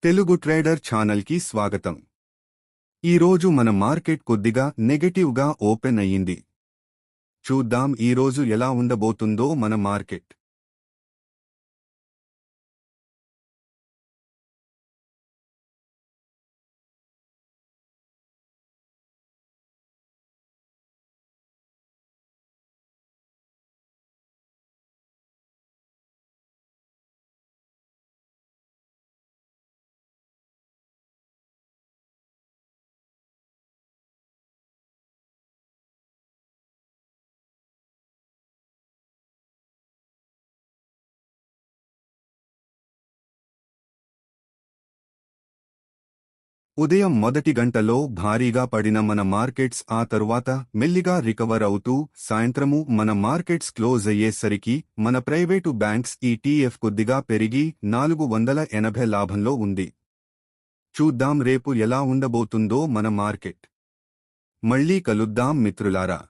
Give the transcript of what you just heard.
Telugu trader ఛానల్కి స్వాగతం. ఈరోజు మన మార్కెట్ కొద్దిగా నెగటివ్గా ఓపెన్ అయ్యింది. చూద్దాం ఈరోజు ఎలా ఉండబోతుందో మన మార్కెట్. ఉదయం మొదటి గంటలో భారీగా పడిన మన మార్కెట్స్ ఆ తరువాత మెల్లిగా రికవర్ అవుతూ సాయంత్రము మన మార్కెట్స్ క్లోజ్ అయ్యేసరికి మన ప్రైవేటు బ్యాంక్స్ ETF కొద్దిగా పెరిగి 480 లాభంలో ఉంది. చూద్దాం రేపు ఎలా ఉండబోతుందో మన మార్కెట్. మళ్ళీ కలుద్దాం మిత్రులారా.